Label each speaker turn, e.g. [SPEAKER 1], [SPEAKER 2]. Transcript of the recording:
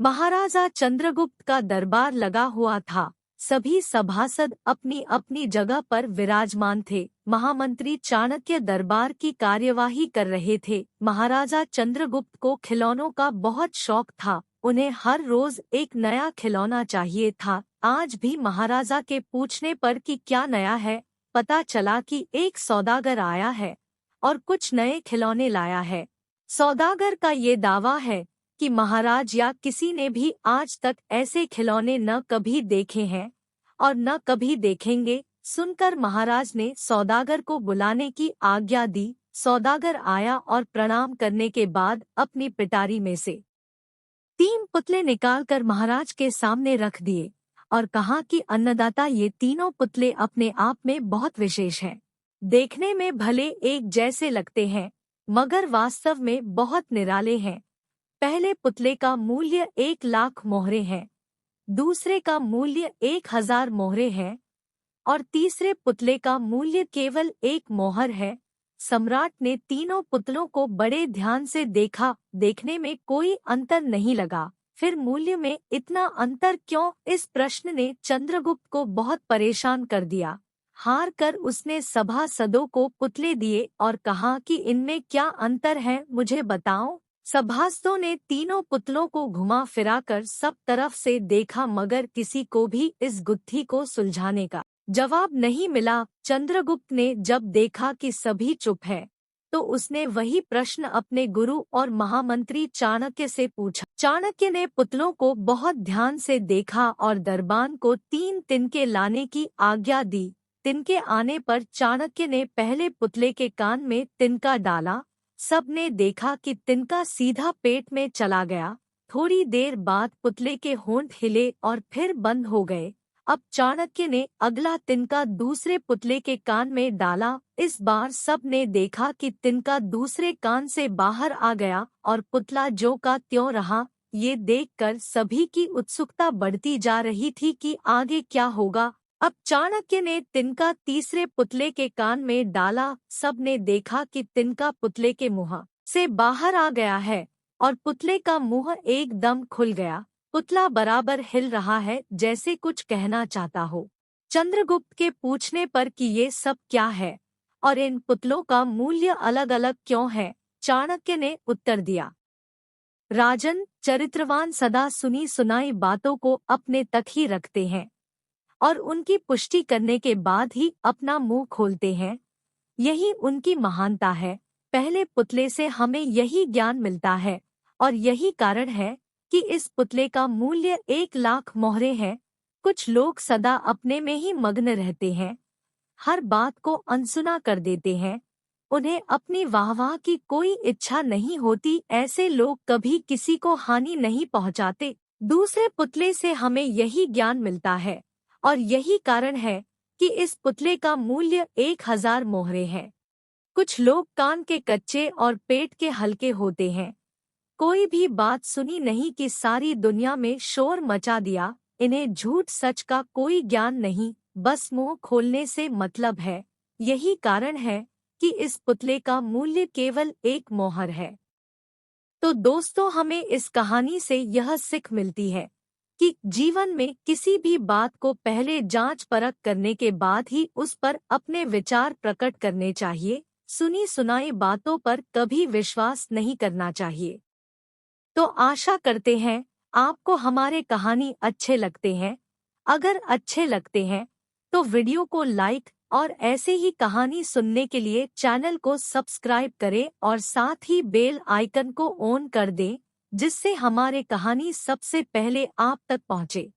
[SPEAKER 1] महाराजा चंद्रगुप्त का दरबार लगा हुआ था। सभी सभासद अपनी अपनी जगह पर विराजमान थे। महामंत्री चाणक्य दरबार की कार्यवाही कर रहे थे। महाराजा चंद्रगुप्त को खिलौनों का बहुत शौक था। उन्हें हर रोज एक नया खिलौना चाहिए था। आज भी महाराजा के पूछने पर कि क्या नया है, पता चला कि एक सौदागर आया है और कुछ नए खिलौने लाया है। सौदागर का ये दावा है कि महाराज या किसी ने भी आज तक ऐसे खिलौने न कभी देखे हैं और न कभी देखेंगे। सुनकर महाराज ने सौदागर को बुलाने की आज्ञा दी। सौदागर आया और प्रणाम करने के बाद अपनी पिटारी में से 3 पुतले निकालकर महाराज के सामने रख दिए और कहा कि अन्नदाता, ये तीनों पुतले अपने आप में बहुत विशेष हैं। देखने में भले एक जैसे लगते हैं मगर वास्तव में बहुत निराले हैं। पहले पुतले का मूल्य 1,00,000 मोहरे हैं, दूसरे का मूल्य 1,000 मोहरे हैं और तीसरे पुतले का मूल्य केवल 1 मोहर है। सम्राट ने तीनों पुतलों को बड़े ध्यान से देखा। देखने में कोई अंतर नहीं लगा। फिर मूल्य में इतना अंतर क्यों? इस प्रश्न ने चंद्रगुप्त को बहुत परेशान कर दिया। हार कर उसने सभासदों को पुतले दिए और कहा कि इनमें क्या अंतर है, मुझे बताओ। सभासदों ने तीनों पुतलों को घुमा फिराकर सब तरफ से देखा मगर किसी को भी इस गुत्थी को सुलझाने का जवाब नहीं मिला। चंद्रगुप्त ने जब देखा कि सभी चुप है तो उसने वही प्रश्न अपने गुरु और महामंत्री चाणक्य से पूछा। चाणक्य ने पुतलों को बहुत ध्यान से देखा और दरबान को 3 तिनके लाने की आज्ञा दी। तिनके आने पर चाणक्य ने पहले पुतले के कान में तिनका डाला। सबने देखा कि तिनका सीधा पेट में चला गया। थोड़ी देर बाद पुतले के होंठ हिले और फिर बंद हो गए। अब चाणक्य ने अगला तिनका दूसरे पुतले के कान में डाला। इस बार सबने देखा कि तिनका दूसरे कान से बाहर आ गया और पुतला ज्यों का त्यों रहा। ये देखकर सभी की उत्सुकता बढ़ती जा रही थी कि आगे क्या होगा। अब चाणक्य ने तिनका तीसरे पुतले के कान में डाला। सबने देखा कि तिनका पुतले के मुंह से बाहर आ गया है और पुतले का मुंह एकदम खुल गया। पुतला बराबर हिल रहा है जैसे कुछ कहना चाहता हो। चंद्रगुप्त के पूछने पर कि ये सब क्या है और इन पुतलों का मूल्य अलग अलग क्यों है, चाणक्य ने उत्तर दिया, राजन, चरित्रवान सदा सुनी सुनाई बातों को अपने तक ही रखते हैं और उनकी पुष्टि करने के बाद ही अपना मुंह खोलते हैं। यही उनकी महानता है। पहले पुतले से हमें यही ज्ञान मिलता है और यही कारण है कि इस पुतले का मूल्य 1,00,000 मोहरे है। कुछ लोग सदा अपने में ही मग्न रहते हैं, हर बात को अनसुना कर देते हैं। उन्हें अपनी वाहवाह की कोई इच्छा नहीं होती। ऐसे लोग कभी किसी को हानि नहीं पहुंचाते। दूसरे पुतले से हमें यही ज्ञान मिलता है और यही कारण है कि इस पुतले का मूल्य 1,000 मोहरे है। कुछ लोग कान के कच्चे और पेट के हल्के होते हैं। कोई भी बात सुनी नहीं कि सारी दुनिया में शोर मचा दिया। इन्हें झूठ सच का कोई ज्ञान नहीं, बस मुंह खोलने से मतलब है। यही कारण है कि इस पुतले का मूल्य केवल 1 मोहर है। तो दोस्तों, हमें इस कहानी से यह सीख मिलती है कि जीवन में किसी भी बात को पहले जांच परख करने के बाद ही उस पर अपने विचार प्रकट करने चाहिए। सुनी सुनाई बातों पर कभी विश्वास नहीं करना चाहिए। तो आशा करते हैं आपको हमारे कहानी अच्छे लगते हैं। अगर अच्छे लगते हैं तो वीडियो को लाइक और ऐसे ही कहानी सुनने के लिए चैनल को सब्सक्राइब करें और साथ ही बेल आइकन को ऑन कर दें, जिससे हमारे कहानी सबसे पहले आप तक पहुंचे।